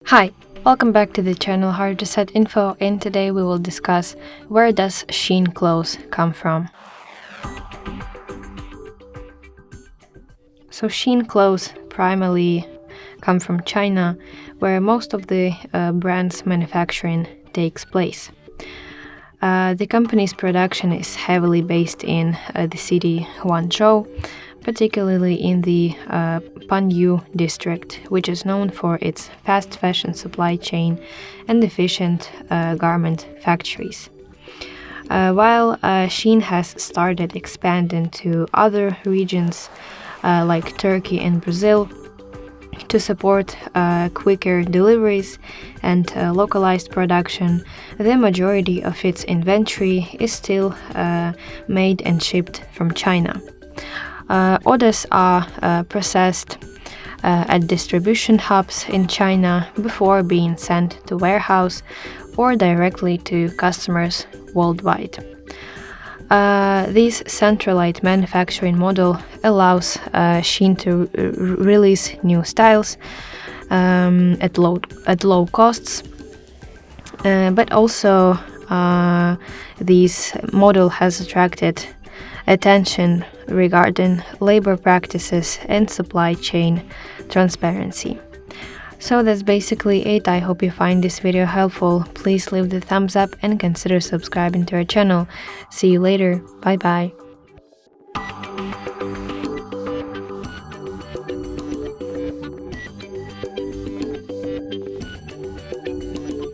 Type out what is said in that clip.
Hi, welcome back to the channel HardReset.Info, and today we will discuss where does Shein clothes come from. So Shein clothes primarily come from China, where most of the brand's manufacturing takes place. The company's production is heavily based in the city Guangzhou, particularly in the Panyu district, which is known for its fast fashion supply chain and efficient garment factories. While Shein has started expanding to other regions like Turkey and Brazil to support quicker deliveries and localized production, the majority of its inventory is still made and shipped from China. Orders are processed at distribution hubs in China before being sent to warehouse or directly to customers worldwide. This centralized manufacturing model allows Shein to release new styles at low costs, but also this model has attracted attention regarding labor practices and supply chain transparency. So that's basically it. I hope you find this video helpful. Please leave the thumbs up and consider subscribing to our channel. See you later. Bye bye.